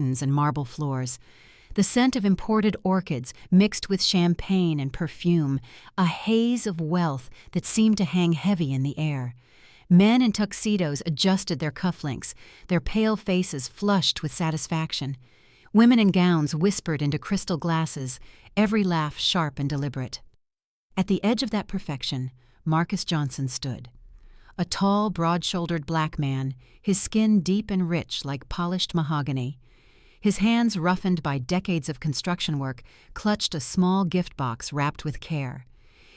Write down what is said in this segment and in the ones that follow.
curtains and marble floors. The scent of imported orchids mixed with champagne and perfume, a haze of wealth that seemed to hang heavy in the air. Men in tuxedos adjusted their cufflinks, their pale faces flushed with satisfaction. Women in gowns whispered into crystal glasses, every laugh sharp and deliberate. At the edge of that perfection, Marcus Johnson stood. A tall, broad-shouldered black man, his skin deep and rich like polished mahogany. His hands, roughened by decades of construction work, clutched a small gift box wrapped with care.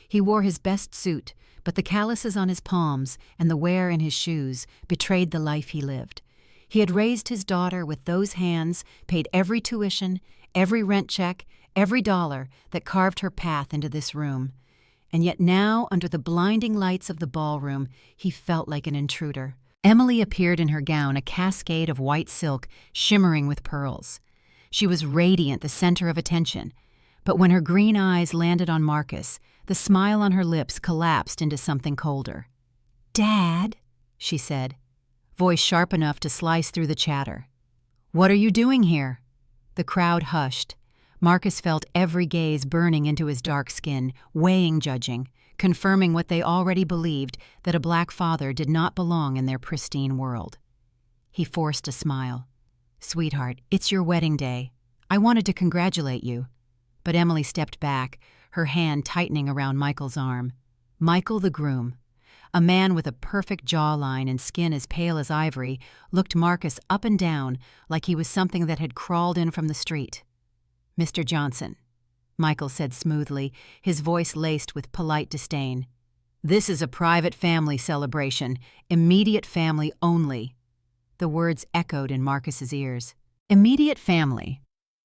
He wore his best suit, but the calluses on his palms and the wear in his shoes betrayed the life he lived. He had raised his daughter with those hands, paid every tuition, every rent check, every dollar that carved her path into this room. And yet now, under the blinding lights of the ballroom, he felt like an intruder. Emily appeared in her gown, a cascade of white silk shimmering with pearls. She was radiant, the center of attention. But when her green eyes landed on Marcus, the smile on her lips collapsed into something colder. "Dad," she said, voice sharp enough to slice through the chatter. "What are you doing here?" The crowd hushed. Marcus felt every gaze burning into his dark skin, weighing judging, confirming what they already believed, that a black father did not belong in their pristine world. He forced a smile. "Sweetheart, it's your wedding day. I wanted to congratulate you." But Emily stepped back, her hand tightening around Michael's arm. Michael, the groom, a man with a perfect jawline and skin as pale as ivory, looked Marcus up and down like he was something that had crawled in from the street. "Mr. Johnson," Michael said smoothly, his voice laced with polite disdain. "This is a private family celebration, immediate family only." The words echoed in Marcus's ears. Immediate family.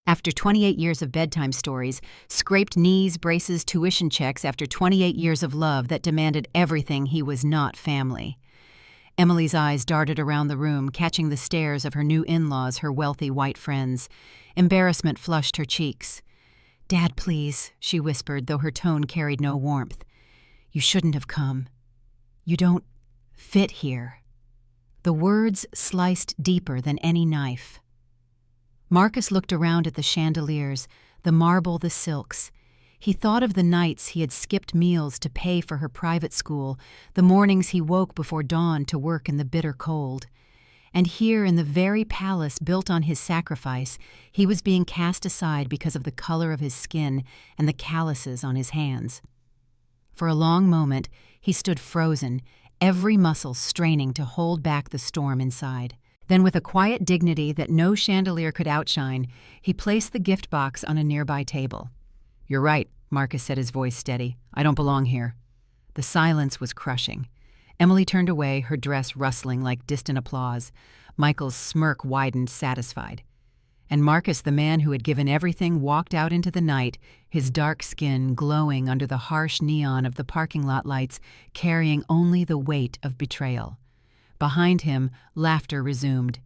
After 28 years of bedtime stories, scraped knees, braces, tuition checks, after 28 years of love that demanded everything, he was not family. Emily's eyes darted around the room, catching the stares of her new in-laws, her wealthy white friends. Embarrassment flushed her cheeks. "Dad, please," she whispered, though her tone carried no warmth. "You shouldn't have come. You don't fit here." The words sliced deeper than any knife. Marcus looked around at the chandeliers, the marble, the silks. He thought of the nights he had skipped meals to pay for her private school, the mornings he woke before dawn to work in the bitter cold. And here, in the very palace built on his sacrifice, he was being cast aside because of the color of his skin and the calluses on his hands. For a long moment, he stood frozen, every muscle straining to hold back the storm inside. Then, with a quiet dignity that no chandelier could outshine, he placed the gift box on a nearby table. "You're right," Marcus said, his voice steady. "I don't belong here." The silence was crushing. Emily turned away, her dress rustling like distant applause. Michael's smirk widened, satisfied. And Marcus, the man who had given everything, walked out into the night, his dark skin glowing under the harsh neon of the parking lot lights, carrying only the weight of betrayal. Behind him, laughter resumed.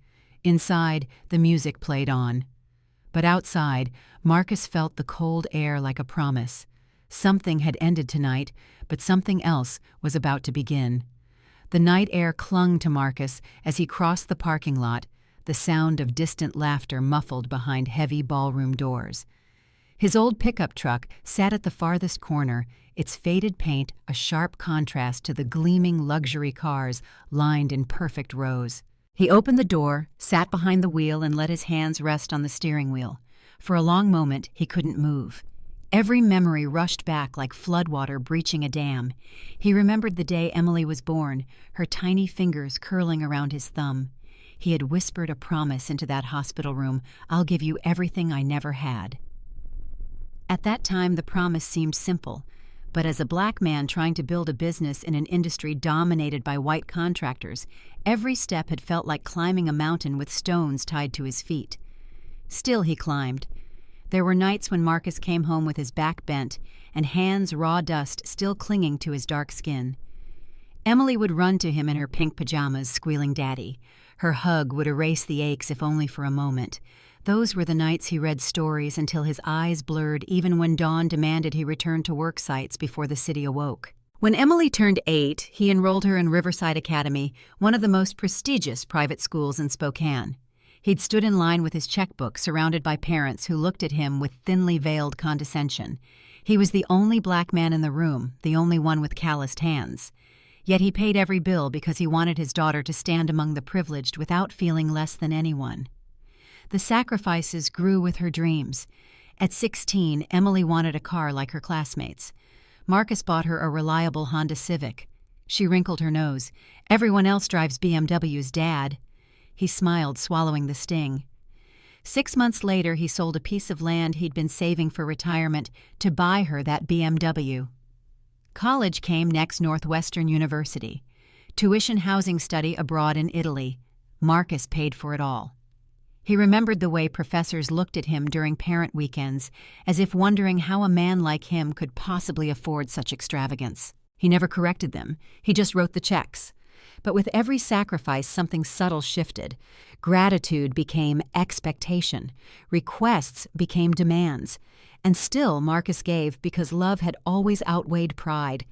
Inside, the music played on. But outside, Marcus felt the cold air like a promise. Something had ended tonight, but something else was about to begin. The night air clung to Marcus as he crossed the parking lot, the sound of distant laughter muffled behind heavy ballroom doors. His old pickup truck sat at the farthest corner, its faded paint a sharp contrast to the gleaming luxury cars lined in perfect rows. He opened the door, sat behind the wheel, and let his hands rest on the steering wheel. For a long moment, he couldn't move. Every memory rushed back like floodwater breaching a dam. He remembered the day Emily was born, her tiny fingers curling around his thumb. He had whispered a promise into that hospital room, "I'll give you everything I never had." At that time, the promise seemed simple. But as a black man trying to build a business in an industry dominated by white contractors, every step had felt like climbing a mountain with stones tied to his feet. Still he climbed. There were nights when Marcus came home with his back bent and hands raw dust still clinging to his dark skin. Emily would run to him in her pink pajamas, squealing "Daddy." Her hug would erase the aches if only for a moment. Those were the nights he read stories until his eyes blurred, even when dawn demanded he return to work sites before the city awoke. When Emily turned 8, he enrolled her in Riverside Academy, one of the most prestigious private schools in Spokane. He'd stood in line with his checkbook, surrounded by parents who looked at him with thinly veiled condescension. He was the only black man in the room, the only one with calloused hands. Yet he paid every bill because he wanted his daughter to stand among the privileged without feeling less than anyone. The sacrifices grew with her dreams. At 16, Emily wanted a car like her classmates. Marcus bought her a reliable Honda Civic. She wrinkled her nose. "Everyone else drives BMWs, Dad." He smiled, swallowing the sting. 6 months later, he sold a piece of land he'd been saving for retirement to buy her that BMW. College came next. Northwestern University. Tuition housing study abroad in Italy. Marcus paid for it all. He remembered the way professors looked at him during parent weekends, as if wondering how a man like him could possibly afford such extravagance. He never corrected them. He just wrote the checks. But with every sacrifice, something subtle shifted. Gratitude became expectation. Requests became demands. And still Marcus gave because love had always outweighed pride.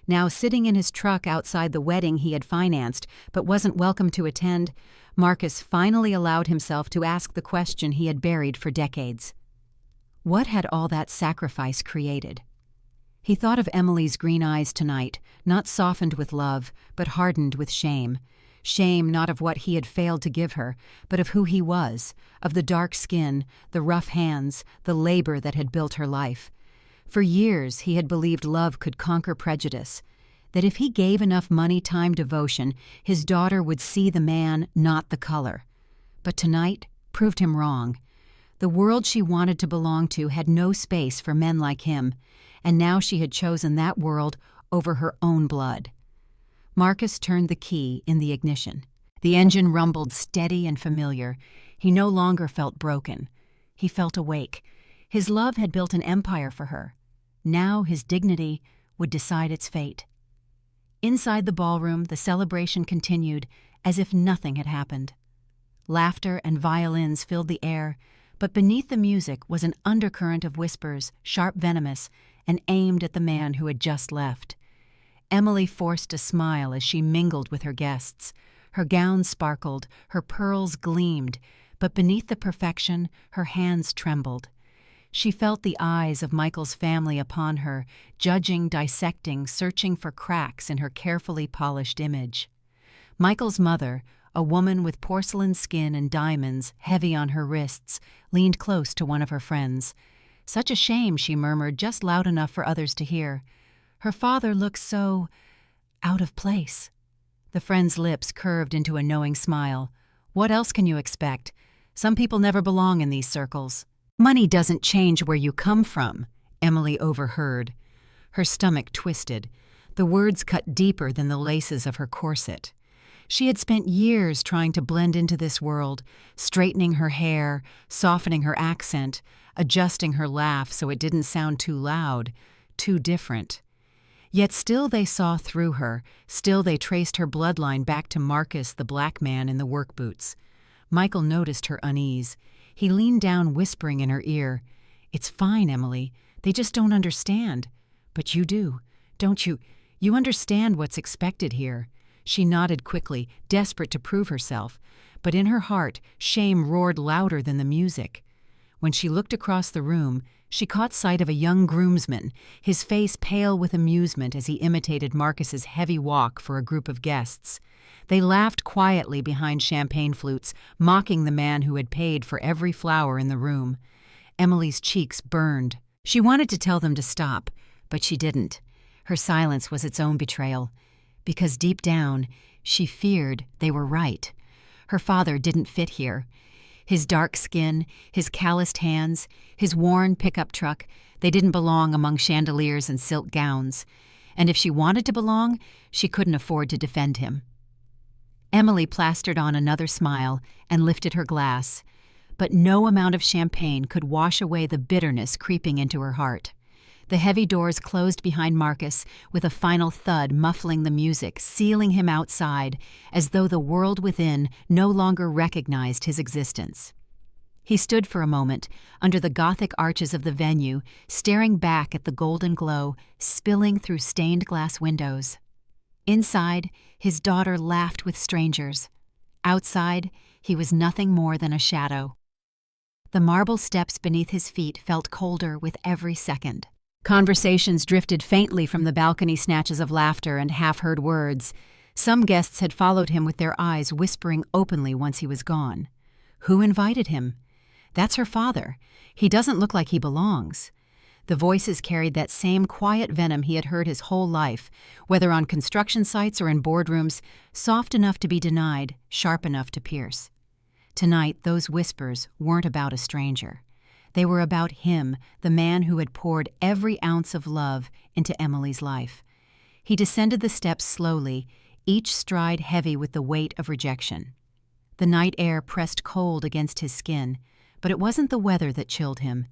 Now, sitting in his truck outside the wedding he had financed but wasn't welcome to attend, Marcus finally allowed himself to ask the question he had buried for decades. What had all that sacrifice created? He thought of Emily's green eyes tonight, not softened with love, but hardened with shame. Shame not of what he had failed to give her, but of who he was, of the dark skin, the rough hands, the labor that had built her life. For years he had believed love could conquer prejudice, that if he gave enough money, time, devotion, his daughter would see the man, not the color. But tonight proved him wrong. The world she wanted to belong to had no space for men like him, and now she had chosen that world over her own blood. Marcus turned the key in the ignition. The engine rumbled steady and familiar. He no longer felt broken. He felt awake. His love had built an empire for her. Now his dignity would decide its fate. Inside the ballroom, the celebration continued as if nothing had happened. Laughter and violins filled the air, but beneath the music was an undercurrent of whispers, sharp, venomous, and aimed at the man who had just left. Emily forced a smile as she mingled with her guests. Her gown sparkled, her pearls gleamed, but beneath the perfection, her hands trembled. She felt the eyes of Michael's family upon her, judging, dissecting, searching for cracks in her carefully polished image. Michael's mother, a woman with porcelain skin and diamonds heavy on her wrists, leaned close to one of her friends. "Such a shame," she murmured, just loud enough for others to hear. "Her father looks so out of place." The friend's lips curved into a knowing smile. "What else can you expect? Some people never belong in these circles." "Money doesn't change where you come from," Emily overheard. Her stomach twisted. The words cut deeper than the laces of her corset. She had spent years trying to blend into this world, straightening her hair, softening her accent, adjusting her laugh so it didn't sound too loud, too different. Yet still they saw through her, still they traced her bloodline back to Marcus, the black man in the work boots. Michael noticed her unease. He leaned down, whispering in her ear, "It's fine, Emily. They just don't understand. But you do, don't you? You understand what's expected here." She nodded quickly, desperate to prove herself, but in her heart, shame roared louder than the music. When she looked across the room, she caught sight of a young groomsman, his face pale with amusement as he imitated Marcus's heavy walk for a group of guests. They laughed quietly behind champagne flutes, mocking the man who had paid for every flower in the room. Emily's cheeks burned. She wanted to tell them to stop, but she didn't. Her silence was its own betrayal, because deep down, she feared they were right. Her father didn't fit here. His dark skin, his calloused hands, his worn pickup truck, they didn't belong among chandeliers and silk gowns. And if she wanted to belong, she couldn't afford to defend him. Emily plastered on another smile and lifted her glass, but no amount of champagne could wash away the bitterness creeping into her heart. The heavy doors closed behind Marcus, with a final thud muffling the music, sealing him outside, as though the world within no longer recognized his existence. He stood for a moment, under the Gothic arches of the venue, staring back at the golden glow spilling through stained glass windows. Inside, his daughter laughed with strangers. Outside, he was nothing more than a shadow. The marble steps beneath his feet felt colder with every second. Conversations drifted faintly from the balcony, snatches of laughter and half-heard words. Some guests had followed him with their eyes, whispering openly once he was gone. Who invited him? That's her father. He doesn't look like he belongs. The voices carried that same quiet venom he had heard his whole life, whether on construction sites or in boardrooms, soft enough to be denied, sharp enough to pierce. Tonight, those whispers weren't about a stranger. They were about him, the man who had poured every ounce of love into Emily's life. He descended the steps slowly, each stride heavy with the weight of rejection. The night air pressed cold against his skin, but it wasn't the weather that chilled him.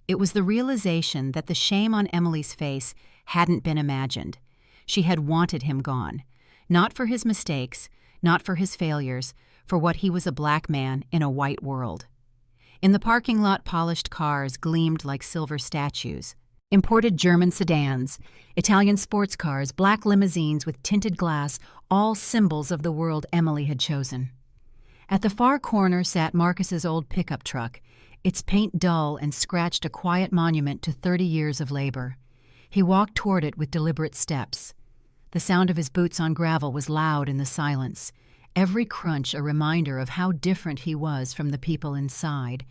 It was the realization that the shame on Emily's face hadn't been imagined. She had wanted him gone, not for his mistakes, not for his failures, for what he was, a black man in a white world. In the parking lot, polished cars gleamed like silver statues. Imported German sedans, Italian sports cars, black limousines with tinted glass, all symbols of the world Emily had chosen. At the far corner sat Marcus's old pickup truck, its paint dull and scratched, a quiet monument to 30 years of labor. He walked toward it with deliberate steps. The sound of his boots on gravel was loud in the silence, every crunch a reminder of how different he was from the people inside.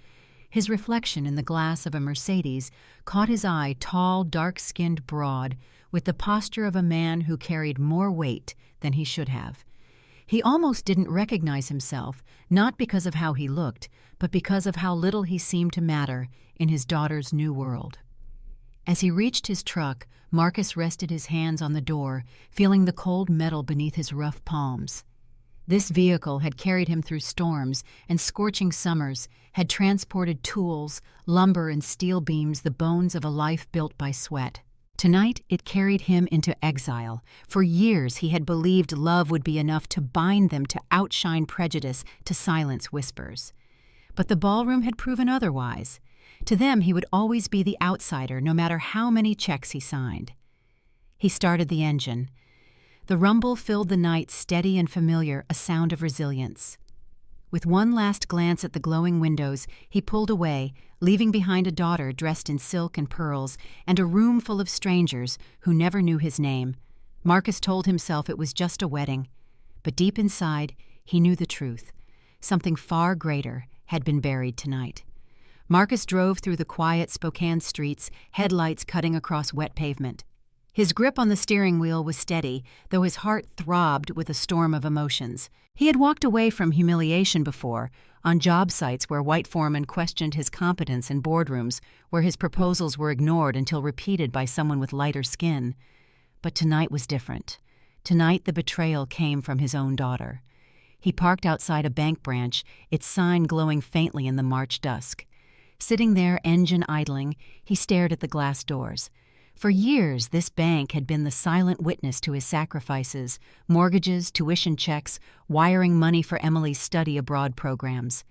His reflection in the glass of a Mercedes caught his eye, tall, dark-skinned, broad, with the posture of a man who carried more weight than he should have. He almost didn't recognize himself, not because of how he looked, but because of how little he seemed to matter in his daughter's new world. As he reached his truck, Marcus rested his hands on the door, feeling the cold metal beneath his rough palms. This vehicle had carried him through storms and scorching summers, had transported tools, lumber and steel beams, the bones of a life built by sweat. Tonight it carried him into exile. For years he had believed love would be enough to bind them, to outshine prejudice, to silence whispers. But the ballroom had proven otherwise. To them he would always be the outsider, no matter how many checks he signed. He started the engine. The rumble filled the night, steady and familiar, a sound of resilience. With one last glance at the glowing windows, he pulled away, leaving behind a daughter dressed in silk and pearls, and a room full of strangers who never knew his name. Marcus told himself it was just a wedding, but deep inside, he knew the truth. Something far greater had been buried tonight. Marcus drove through the quiet Spokane streets, headlights cutting across wet pavement. His grip on the steering wheel was steady, though his heart throbbed with a storm of emotions. He had walked away from humiliation before, on job sites where white foremen questioned his competence, in boardrooms where his proposals were ignored until repeated by someone with lighter skin. But tonight was different. Tonight the betrayal came from his own daughter. He parked outside a bank branch, its sign glowing faintly in the March dusk. Sitting there, engine idling, he stared at the glass doors. For years, this bank had been the silent witness to his sacrifices, mortgages, tuition checks, wiring money for Emily's study abroad programs.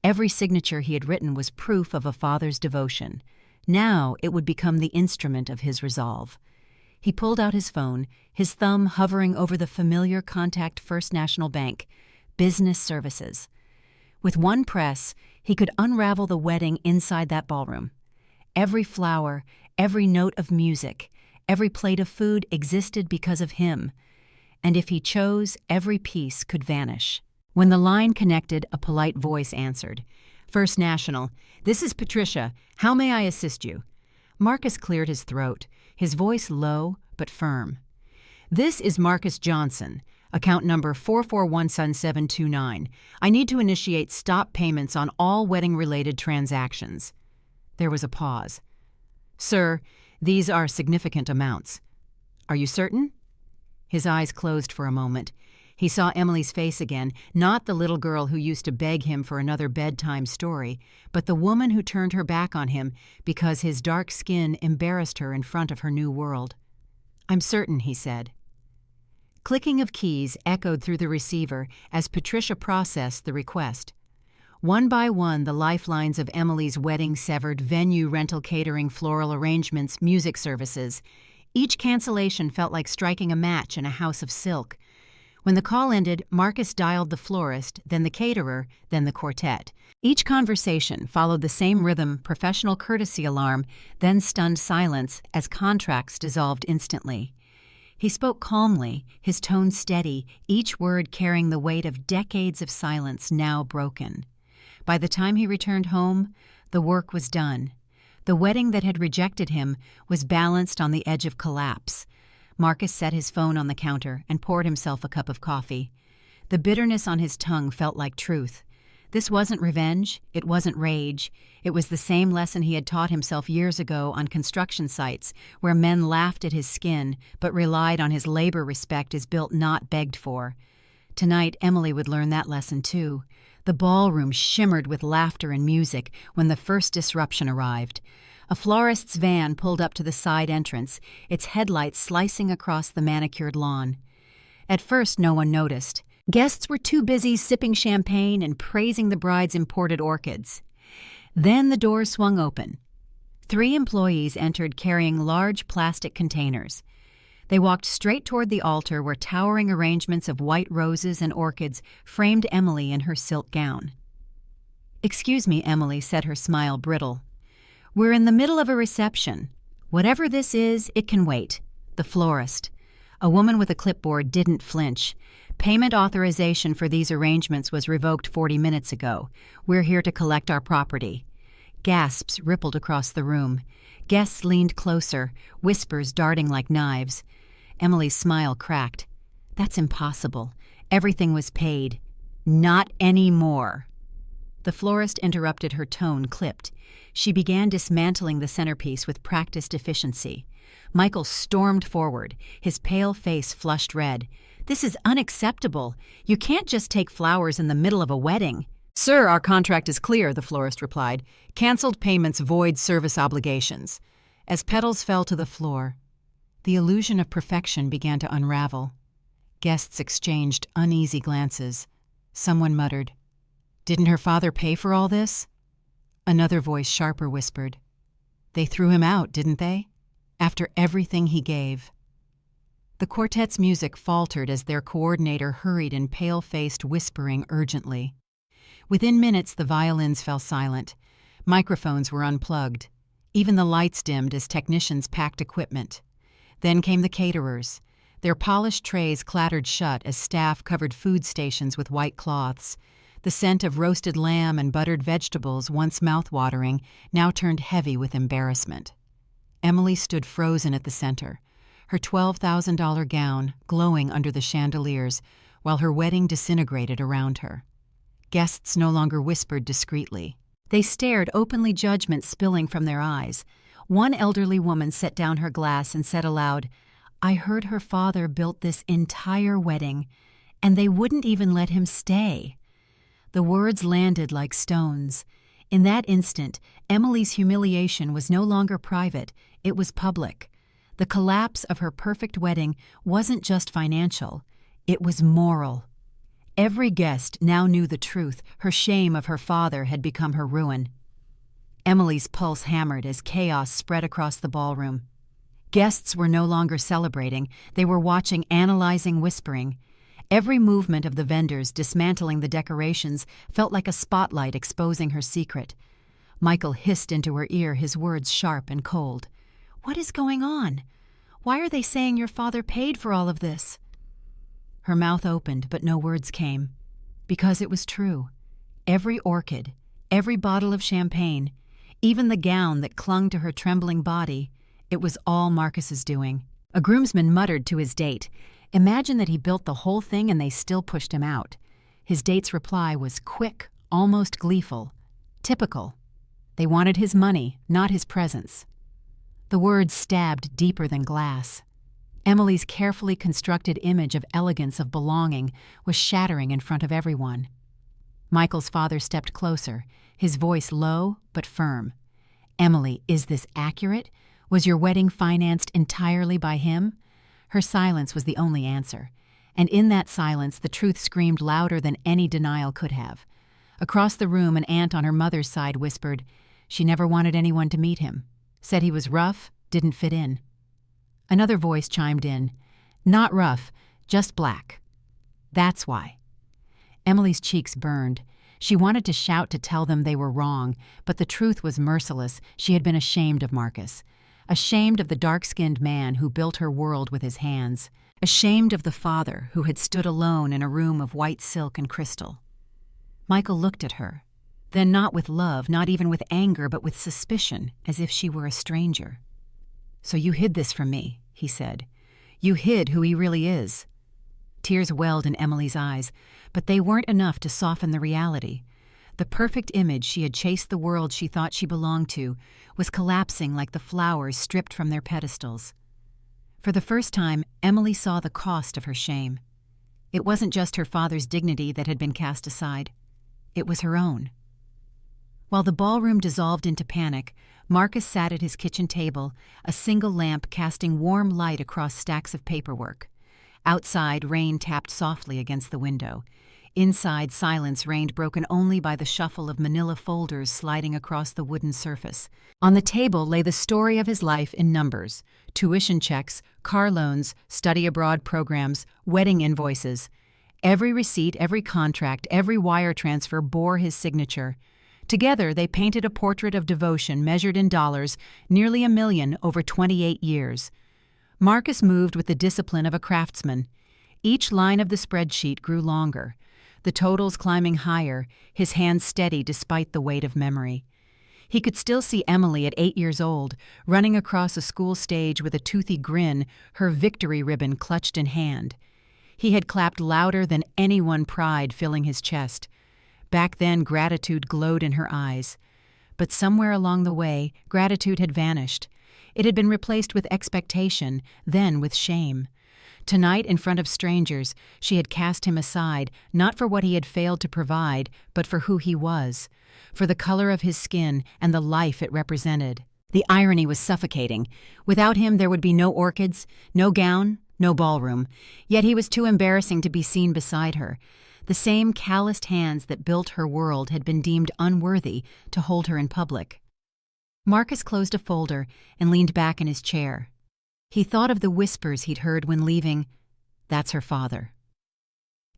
Every signature he had written was proof of a father's devotion. Now it would become the instrument of his resolve. He pulled out his phone, his thumb hovering over the familiar contact First National Bank, Business Services. With one press, he could unravel the wedding inside that ballroom. Every flower, every note of music, every plate of food existed because of him, and if he chose, every piece could vanish. When the line connected, a polite voice answered. "First National, this is Patricia. How may I assist you?" Marcus cleared his throat, his voice low but firm. "This is Marcus Johnson, account number 4417729. I need to initiate stop payments on all wedding-related transactions." There was a pause. "Sir, these are significant amounts. Are you certain?" His eyes closed for a moment. He saw Emily's face again, not the little girl who used to beg him for another bedtime story, but the woman who turned her back on him because his dark skin embarrassed her in front of her new world. "I'm certain," he said. Clicking of keys echoed through the receiver as Patricia processed the request. One by one, the lifelines of Emily's wedding severed: venue, rental, catering, floral arrangements, music services. Each cancellation felt like striking a match in a house of silk. When the call ended, Marcus dialed the florist, then the caterer, then the quartet. Each conversation followed the same rhythm, professional courtesy alarm, then stunned silence as contracts dissolved instantly. He spoke calmly, his tone steady, each word carrying the weight of decades of silence now broken. By the time he returned home, the work was done. The wedding that had rejected him was balanced on the edge of collapse. Marcus set his phone on the counter and poured himself a cup of coffee. The bitterness on his tongue felt like truth. This wasn't revenge, it wasn't rage. It was the same lesson he had taught himself years ago on construction sites, where men laughed at his skin but relied on his labor respect as built not begged for. Tonight, Emily would learn that lesson too. The ballroom shimmered with laughter and music when the first disruption arrived. A florist's van pulled up to the side entrance, its headlights slicing across the manicured lawn. At first, no one noticed. Guests were too busy sipping champagne and praising the bride's imported orchids. Then the doors swung open. 3 employees entered carrying large plastic containers. They walked straight toward the altar where towering arrangements of white roses and orchids framed Emily in her silk gown. "Excuse me," Emily said, her smile brittle. "We're in the middle of a reception. Whatever this is, it can wait." The florist, a woman with a clipboard, didn't flinch. "Payment authorization for these arrangements was revoked 40 minutes ago. We're here to collect our property." Gasps rippled across the room. Guests leaned closer, whispers darting like knives. Emily's smile cracked. "That's impossible. Everything was paid." "Not anymore." The florist interrupted, her tone clipped. She began dismantling the centerpiece with practiced efficiency. Michael stormed forward, his pale face flushed red. "This is unacceptable. You can't just take flowers in the middle of a wedding." "Sir, our contract is clear," the florist replied. "Cancelled payments void service obligations." As petals fell to the floor, the illusion of perfection began to unravel. Guests exchanged uneasy glances. Someone muttered, "Didn't her father pay for all this?" Another voice, sharper, whispered, "They threw him out, didn't they? After everything he gave." The quartet's music faltered as their coordinator hurried in pale-faced whispering urgently. Within minutes, the violins fell silent. Microphones were unplugged. Even the lights dimmed as technicians packed equipment. Then came the caterers. Their polished trays clattered shut as staff covered food stations with white cloths. The scent of roasted lamb and buttered vegetables, once mouth-watering, now turned heavy with embarrassment. Emily stood frozen at the center, her $12,000 gown glowing under the chandeliers, while her wedding disintegrated around her. Guests no longer whispered discreetly. They stared, openly, judgment spilling from their eyes. One elderly woman set down her glass and said aloud, "I heard her father built this entire wedding, and they wouldn't even let him stay." The words landed like stones. In that instant, Emily's humiliation was no longer private, it was public. The collapse of her perfect wedding wasn't just financial, it was moral. Every guest now knew the truth. Her shame of her father had become her ruin. Emily's pulse hammered as chaos spread across the ballroom. Guests were no longer celebrating, they were watching, analyzing, whispering. Every movement of the vendors dismantling the decorations felt like a spotlight exposing her secret. Michael hissed into her ear, his words sharp and cold. "What is going on? Why are they saying your father paid for all of this?" Her mouth opened, but no words came. Because it was true. Every orchid, every bottle of champagne, even the gown that clung to her trembling body, it was all Marcus's doing. A groomsman muttered to his date, "Imagine that he built the whole thing and they still pushed him out." His date's reply was quick, almost gleeful. Typical. They wanted his money, not his presence. The words stabbed deeper than glass. Emily's carefully constructed image of elegance, of belonging, was shattering in front of everyone. Michael's father stepped closer, his voice low but firm. "Emily, is this accurate? Was your wedding financed entirely by him?" Her silence was the only answer, and in that silence the truth screamed louder than any denial could have. Across the room, an aunt on her mother's side whispered, "She never wanted anyone to meet him. Said he was rough, didn't fit in." Another voice chimed in, "Not rough, just black." That's why. Emily's cheeks burned. She wanted to shout to tell them they were wrong, but the truth was merciless. She had been ashamed of Marcus. Ashamed of the dark-skinned man who built her world with his hands. Ashamed of the father who had stood alone in a room of white silk and crystal. Michael looked at her, then not with love, not even with anger, but with suspicion, as if she were a stranger. "So you hid this from me," he said. "You hid who he really is." Tears welled in Emily's eyes, but they weren't enough to soften the reality. The perfect image she had chased the world she thought she belonged to was collapsing like the flowers stripped from their pedestals. For the first time, Emily saw the cost of her shame. It wasn't just her father's dignity that had been cast aside. It was her own. While the ballroom dissolved into panic, Marcus sat at his kitchen table, a single lamp casting warm light across stacks of paperwork. Outside, rain tapped softly against the window. Inside, silence reigned, broken only by the shuffle of manila folders sliding across the wooden surface. On the table lay the story of his life in numbers: tuition checks, car loans, study abroad programs, wedding invoices. Every receipt, every contract, every wire transfer bore his signature. Together, they painted a portrait of devotion measured in dollars, nearly $1 million over 28 years. Marcus moved with the discipline of a craftsman. Each line of the spreadsheet grew longer, the totals climbing higher, his hands steady despite the weight of memory. He could still see Emily at 8 years old, running across a school stage with a toothy grin, her victory ribbon clutched in hand. He had clapped louder than anyone, pride filling his chest. Back then, gratitude glowed in her eyes. But somewhere along the way, gratitude had vanished. It had been replaced with expectation, then with shame. Tonight, in front of strangers, she had cast him aside, not for what he had failed to provide, but for who he was, for the color of his skin and the life it represented. The irony was suffocating. Without him, there would be no orchids, no gown, no ballroom. Yet he was too embarrassing to be seen beside her. The same calloused hands that built her world had been deemed unworthy to hold her in public. Marcus closed a folder and leaned back in his chair. He thought of the whispers he'd heard when leaving. "That's her father.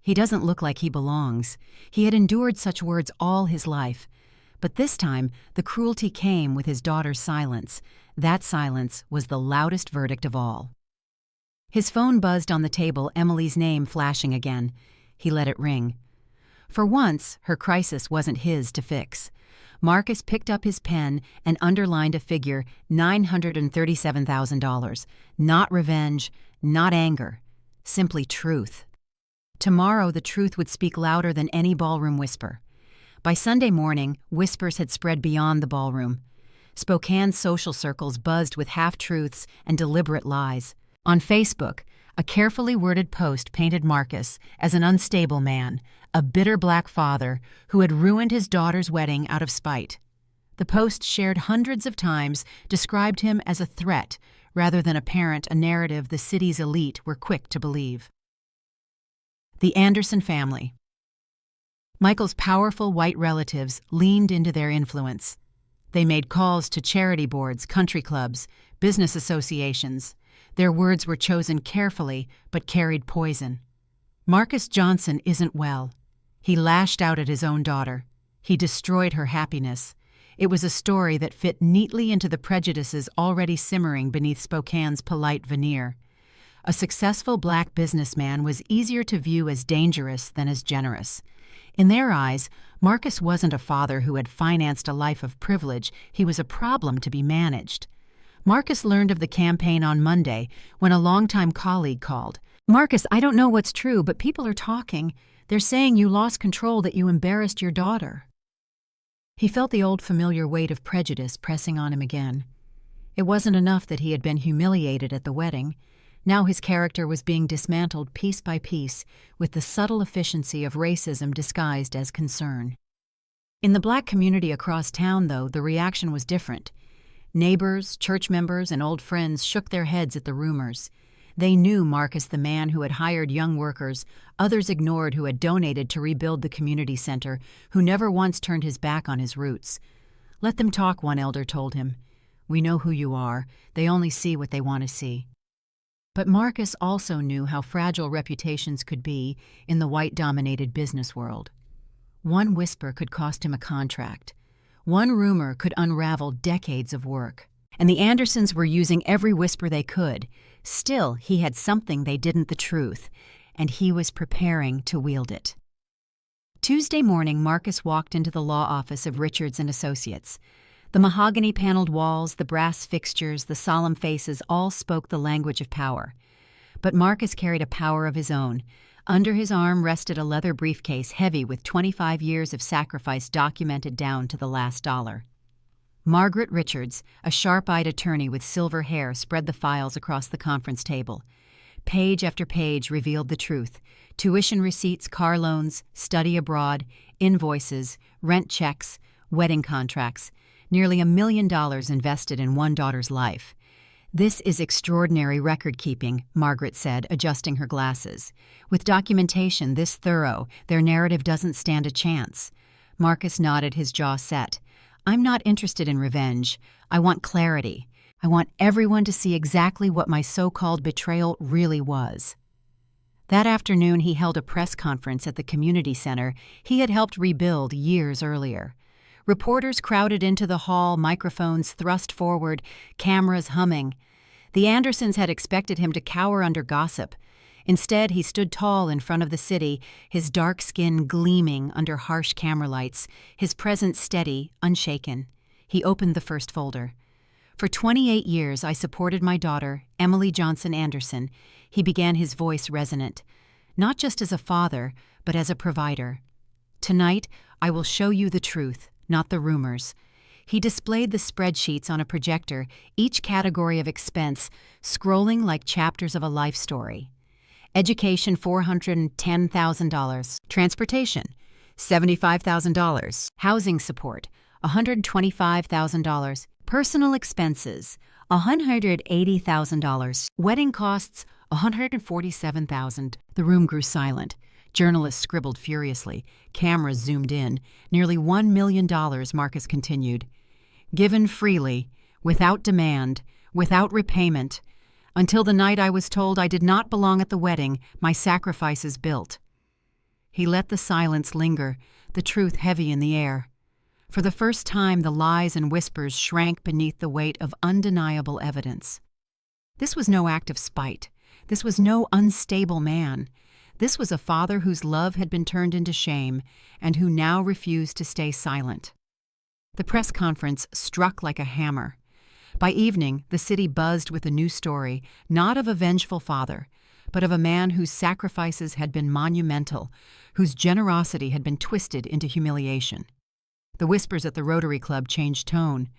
He doesn't look like he belongs." He had endured such words all his life. But this time, the cruelty came with his daughter's silence. That silence was the loudest verdict of all. His phone buzzed on the table, Emily's name flashing again. He let it ring. For once, her crisis wasn't his to fix. Marcus picked up his pen and underlined a figure, $937,000. Not revenge, not anger, simply truth. Tomorrow the truth would speak louder than any ballroom whisper. By Sunday morning, whispers had spread beyond the ballroom. Spokane's social circles buzzed with half-truths and deliberate lies. On Facebook, a carefully worded post painted Marcus as an unstable man, a bitter black father who had ruined his daughter's wedding out of spite. The post, shared hundreds of times, described him as a threat rather than a parent, a narrative the city's elite were quick to believe. The Anderson family. Michael's powerful white relatives leaned into their influence. They made calls to charity boards, country clubs, business associations. Their words were chosen carefully, but carried poison. Marcus Johnson isn't well. He lashed out at his own daughter. He destroyed her happiness. It was a story that fit neatly into the prejudices already simmering beneath Spokane's polite veneer. A successful black businessman was easier to view as dangerous than as generous. In their eyes, Marcus wasn't a father who had financed a life of privilege. He was a problem to be managed. Marcus learned of the campaign on Monday when a longtime colleague called. "Marcus, I don't know what's true, but people are talking. They're saying you lost control, that you embarrassed your daughter." He felt the old familiar weight of prejudice pressing on him again. It wasn't enough that he had been humiliated at the wedding. Now his character was being dismantled piece by piece with the subtle efficiency of racism disguised as concern. In the black community across town, though, the reaction was different. Neighbors, church members, and old friends shook their heads at the rumors. They knew Marcus the man who had hired young workers, others ignored who had donated to rebuild the community center, who never once turned his back on his roots. "Let them talk," one elder told him. "We know who you are. They only see what they want to see." But Marcus also knew how fragile reputations could be in the white-dominated business world. One whisper could cost him a contract. One rumor could unravel decades of work. And the Andersons were using every whisper they could. Still, he had something they didn't, the truth, and he was preparing to wield it. Tuesday morning, Marcus walked into the law office of Richards and Associates. The mahogany-paneled walls, the brass fixtures, the solemn faces all spoke the language of power. But Marcus carried a power of his own. Under his arm rested a leather briefcase heavy with 25 years of sacrifice documented down to the last dollar. Margaret Richards, a sharp-eyed attorney with silver hair, spread the files across the conference table. Page after page revealed the truth. Tuition receipts, car loans, study abroad, invoices, rent checks, wedding contracts. Nearly $1 million invested in one daughter's life. "This is extraordinary record-keeping," Margaret said, adjusting her glasses. "With documentation this thorough, their narrative doesn't stand a chance." Marcus nodded, his jaw set. "I'm not interested in revenge. I want clarity. I want everyone to see exactly what my so-called betrayal really was." That afternoon, he held a press conference at the community center he had helped rebuild years earlier. Reporters crowded into the hall, microphones thrust forward, cameras humming. The Andersons had expected him to cower under gossip. Instead, he stood tall in front of the city, his dark skin gleaming under harsh camera lights, his presence steady, unshaken. He opened the first folder. "For 28 years, I supported my daughter, Emily Johnson Anderson," he began, his voice resonant. "Not just as a father, but as a provider. Tonight, I will show you the truth, not the rumors." He displayed the spreadsheets on a projector, each category of expense scrolling like chapters of a life story. Education, $410,000. Transportation, $75,000. Housing support, $125,000. Personal expenses, $180,000. Wedding costs, $147,000. The room grew silent. Journalists scribbled furiously. Cameras zoomed in. "Nearly $1 million, Marcus continued. "Given freely, without demand, without repayment. Until the night I was told I did not belong at the wedding, my sacrifices built." He let the silence linger, the truth heavy in the air. For the first time, the lies and whispers shrank beneath the weight of undeniable evidence. This was no act of spite. This was no unstable man. This was a father whose love had been turned into shame and who now refused to stay silent. The press conference struck like a hammer. By evening, the city buzzed with a new story, not of a vengeful father, but of a man whose sacrifices had been monumental, whose generosity had been twisted into humiliation. The whispers at the Rotary Club changed tone.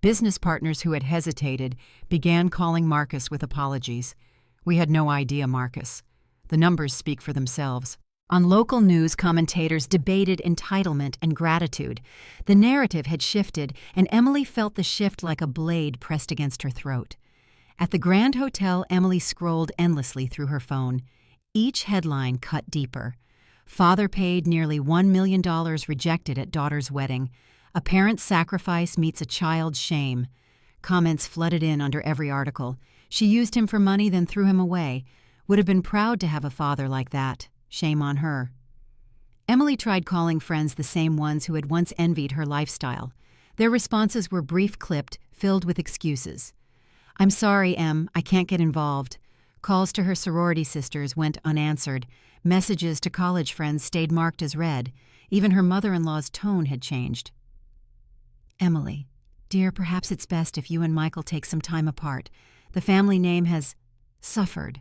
Business partners who had hesitated began calling Marcus with apologies. "We had no idea, Marcus." The numbers speak for themselves. On local news, commentators debated entitlement and gratitude. The narrative had shifted, and Emily felt the shift like a blade pressed against her throat. At the Grand Hotel, Emily scrolled endlessly through her phone. Each headline cut deeper. "Father paid nearly $1 million rejected at daughter's wedding. A parent's sacrifice meets a child's shame." Comments flooded in under every article. "She used him for money, then threw him away. Would have been proud to have a father like that. Shame on her." Emily tried calling friends, the same ones who had once envied her lifestyle. Their responses were brief-clipped, filled with excuses. "I'm sorry, Em, I can't get involved." Calls to her sorority sisters went unanswered. Messages to college friends stayed marked as read. Even her mother-in-law's tone had changed. "Emily, dear, perhaps it's best if you and Michael take some time apart. The family name has suffered."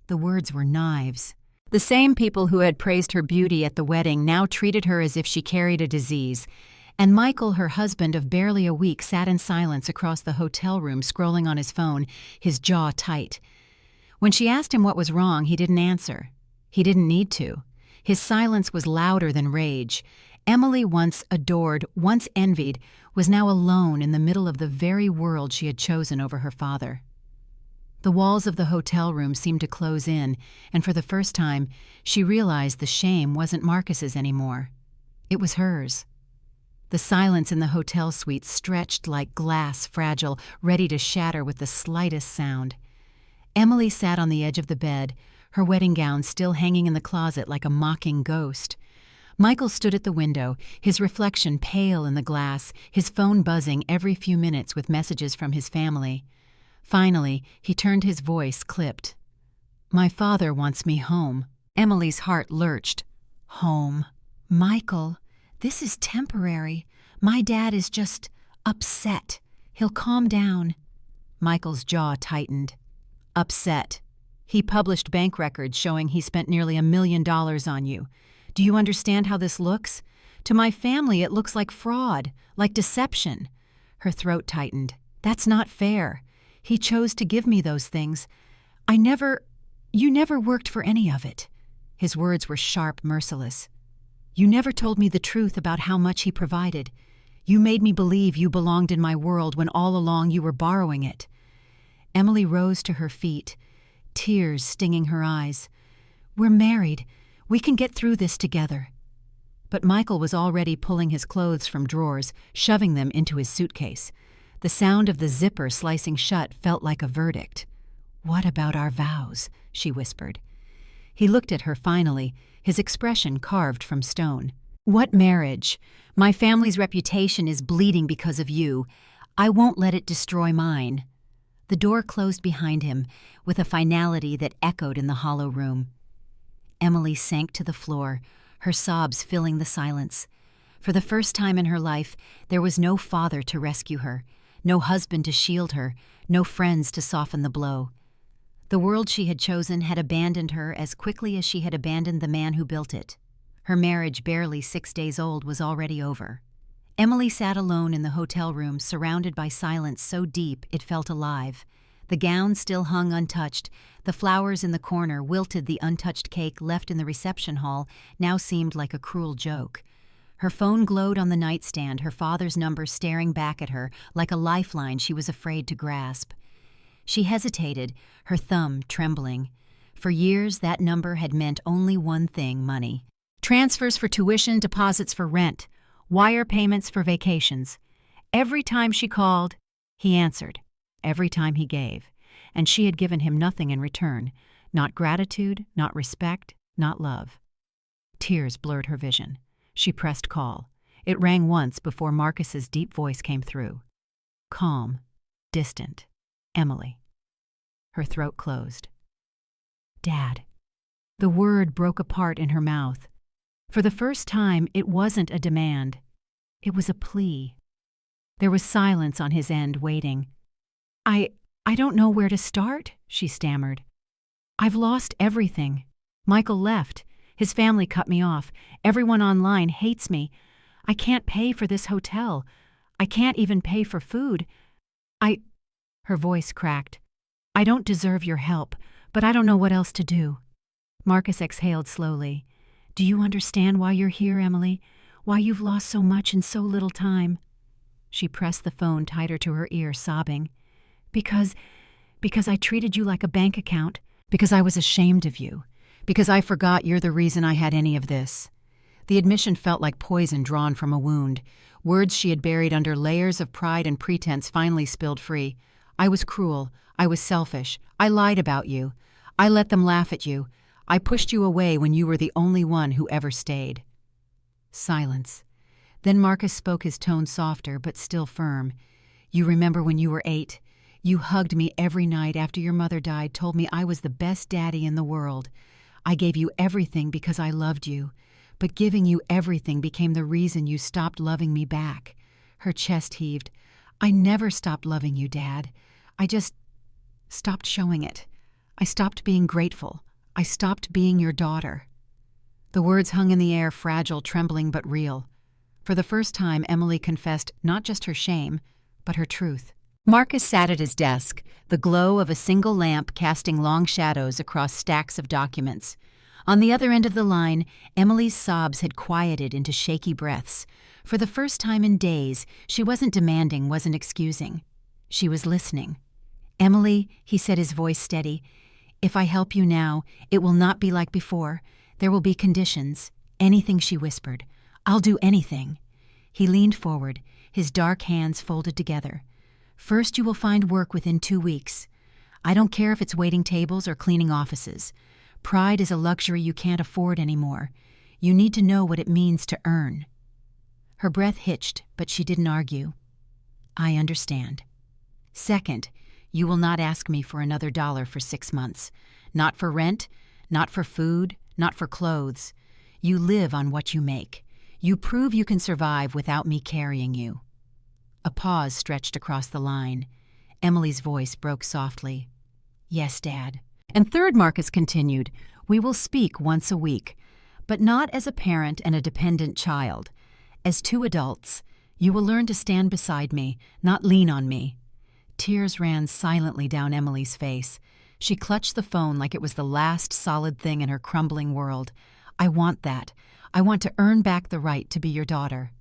The words were knives. The same people who had praised her beauty at the wedding now treated her as if she carried a disease. And Michael, her husband of barely a week, sat in silence across the hotel room, scrolling on his phone, his jaw tight. When she asked him what was wrong, he didn't answer. He didn't need to. His silence was louder than rage. Emily, once adored, once envied, was now alone in the middle of the very world she had chosen over her father. The walls of the hotel room seemed to close in, and for the first time, she realized the shame wasn't Marcus's anymore. It was hers. The silence in the hotel suite stretched like glass, fragile, ready to shatter with the slightest sound. Emily sat on the edge of the bed, her wedding gown still hanging in the closet like a mocking ghost. Michael stood at the window, his reflection pale in the glass, his phone buzzing every few minutes with messages from his family. Finally, he turned, his voice clipped. "My father wants me home." Emily's heart lurched. Home. Michael, this is temporary. My dad is just upset. He'll calm down. Michael's jaw tightened. Upset. He published bank records showing he spent nearly $1 million on you. Do you understand how this looks? To my family, it looks like fraud, like deception. Her throat tightened. That's not fair. He chose to give me those things. You never worked for any of it. His words were sharp, merciless. You never told me the truth about how much he provided. You made me believe you belonged in my world when all along you were borrowing it. Emily rose to her feet, tears stinging her eyes. We're married. We can get through this together. But Michael was already pulling his clothes from drawers, shoving them into his suitcase. The sound of the zipper slicing shut felt like a verdict. What about our vows? She whispered. He looked at her finally, his expression carved from stone. What marriage? My family's reputation is bleeding because of you. I won't let it destroy mine. The door closed behind him with a finality that echoed in the hollow room. Emily sank to the floor, her sobs filling the silence. For the first time in her life, there was no father to rescue her, no husband to shield her, no friends to soften the blow. The world she had chosen had abandoned her as quickly as she had abandoned the man who built it. Her marriage, barely 6 days old, was already over. Emily sat alone in the hotel room, surrounded by silence so deep it felt alive. The gown still hung untouched. The flowers in the corner, wilted the untouched cake left in the reception hall, now seemed like a cruel joke. Her phone glowed on the nightstand, her father's number staring back at her like a lifeline she was afraid to grasp. She hesitated, her thumb trembling. For years, that number had meant only one thing: money. Transfers for tuition, deposits for rent, wire payments for vacations. Every time she called, he answered. Every time he gave. And she had given him nothing in return. Not gratitude, not respect, not love. Tears blurred her vision. She pressed call. It rang once before Marcus's deep voice came through. Calm, distant. Emily. Her throat closed. Dad. The word broke apart in her mouth. For the first time, it wasn't a demand. It was a plea. There was silence on his end, waiting. I don't know where to start, she stammered. I've lost everything. Michael left. His family cut me off. Everyone online hates me. I can't pay for this hotel. I can't even pay for food. Her voice cracked. I don't deserve your help, but I don't know what else to do. Marcus exhaled slowly. Do you understand why you're here, Emily? Why you've lost so much in so little time? She pressed the phone tighter to her ear, sobbing. Because I treated you like a bank account. Because I was ashamed of you. Because I forgot you're the reason I had any of this. The admission felt like poison drawn from a wound. Words she had buried under layers of pride and pretense finally spilled free. I was cruel. I was selfish. I lied about you. I let them laugh at you. I pushed you away when you were the only one who ever stayed. Silence. Then Marcus spoke, his tone softer but still firm. You remember when you were 8? You hugged me every night after your mother died, told me I was the best daddy in the world. I gave you everything because I loved you. But giving you everything became the reason you stopped loving me back. Her chest heaved. I never stopped loving you, Dad. I just stopped showing it. I stopped being grateful. I stopped being your daughter. The words hung in the air, fragile, trembling, but real. For the first time, Emily confessed not just her shame, but her truth. Marcus sat at his desk, the glow of a single lamp casting long shadows across stacks of documents. On the other end of the line, Emily's sobs had quieted into shaky breaths. For the first time in days, she wasn't demanding, wasn't excusing. She was listening. Emily, he said, his voice steady, if I help you now, it will not be like before. There will be conditions. Anything, she whispered. I'll do anything. He leaned forward, his dark hands folded together. First, you will find work within 2 weeks. I don't care if it's waiting tables or cleaning offices. Pride is a luxury you can't afford anymore. You need to know what it means to earn." Her breath hitched, but she didn't argue. "I understand. Second, you will not ask me for another dollar for 6 months. Not for rent, not for food, not for clothes. You live on what you make. You prove you can survive without me carrying you." A pause stretched across the line. Emily's voice broke softly. "Yes, Dad." And third, Marcus continued, "We will speak once a week, but not as a parent and a dependent child. As two adults, you will learn to stand beside me, not lean on me." Tears ran silently down Emily's face. She clutched the phone like it was the last solid thing in her crumbling world. "I want that. I want to earn back the right to be your daughter."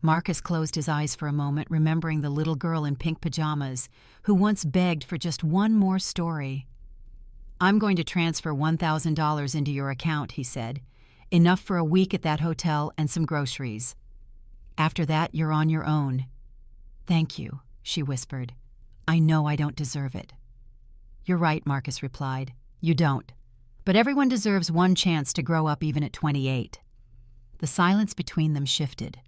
Marcus closed his eyes for a moment, remembering the little girl in pink pajamas who once begged for just one more story. "I'm going to transfer $1,000 into your account," he said. "Enough for a week at that hotel and some groceries. After that, you're on your own." "Thank you," she whispered. "I know I don't deserve it." "You're right," Marcus replied. "You don't. But everyone deserves one chance to grow up even at 28. The silence between them shifted.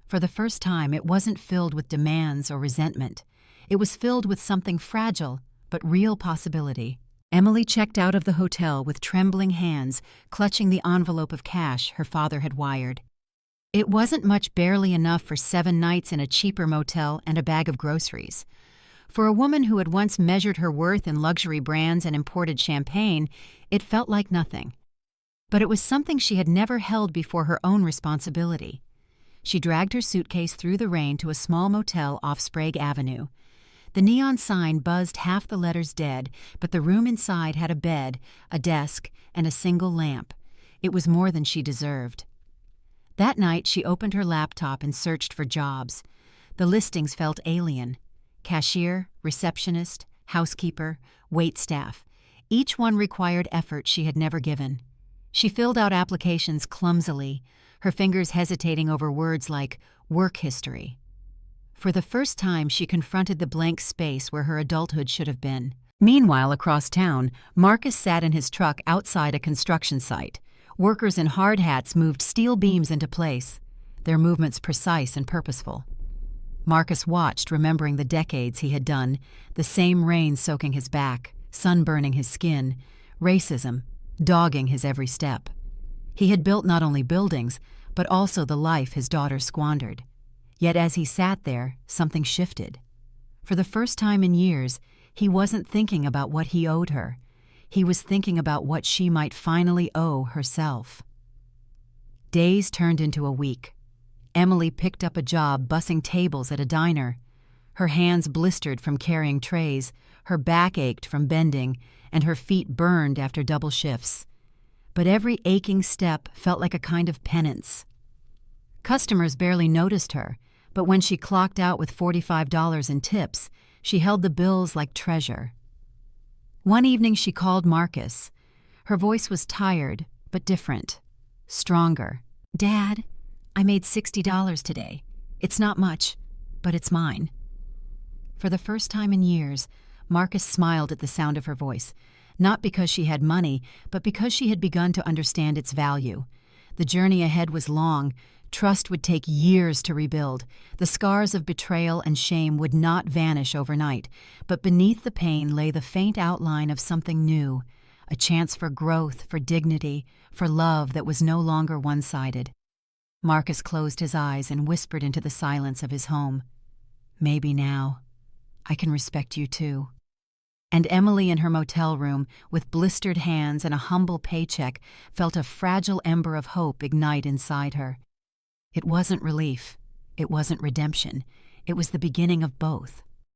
For the first time, it wasn't filled with demands or resentment. It was filled with something fragile, but real possibility. Emily checked out of the hotel with trembling hands, clutching the envelope of cash her father had wired. It wasn't much, barely enough for 7 nights in a cheaper motel and a bag of groceries. For a woman who had once measured her worth in luxury brands and imported champagne, it felt like nothing. But it was something she had never held before her own responsibility. She dragged her suitcase through the rain to a small motel off Sprague Avenue. The neon sign buzzed half the letters dead, but the room inside had a bed, a desk, and a single lamp. It was more than she deserved. That night, she opened her laptop and searched for jobs. The listings felt alien. Cashier, receptionist, housekeeper, waitstaff. Each one required effort she had never given. She filled out applications clumsily, her fingers hesitating over words like work history. For the first time, she confronted the blank space where her adulthood should have been. Meanwhile, across town, Marcus sat in his truck outside a construction site. Workers in hard hats moved steel beams into place, their movements precise and purposeful. Marcus watched, remembering the decades he had done, the same rain soaking his back, sunburning his skin, racism, dogging his every step. He had built not only buildings, but also the life his daughter squandered. Yet as he sat there, something shifted. For the first time in years, he wasn't thinking about what he owed her. He was thinking about what she might finally owe herself. Days turned into a week. Emily picked up a job bussing tables at a diner. Her hands blistered from carrying trays, her back ached from bending, and her feet burned after double shifts. But every aching step felt like a kind of penance. Customers barely noticed her, but when she clocked out with $45 in tips, she held the bills like treasure. One evening she called Marcus. Her voice was tired, but different, stronger. "Dad, I made $60 today. It's not much, but it's mine." For the first time in years, Marcus smiled at the sound of her voice, not because she had money, but because she had begun to understand its value. The journey ahead was long. Trust would take years to rebuild. The scars of betrayal and shame would not vanish overnight, but beneath the pain lay the faint outline of something new, a chance for growth, for dignity, for love that was no longer one-sided. Marcus closed his eyes and whispered into the silence of his home, "Maybe now, I can respect you too." And Emily in her motel room, with blistered hands and a humble paycheck, felt a fragile ember of hope ignite inside her. It wasn't relief. It wasn't redemption. It was the beginning of both.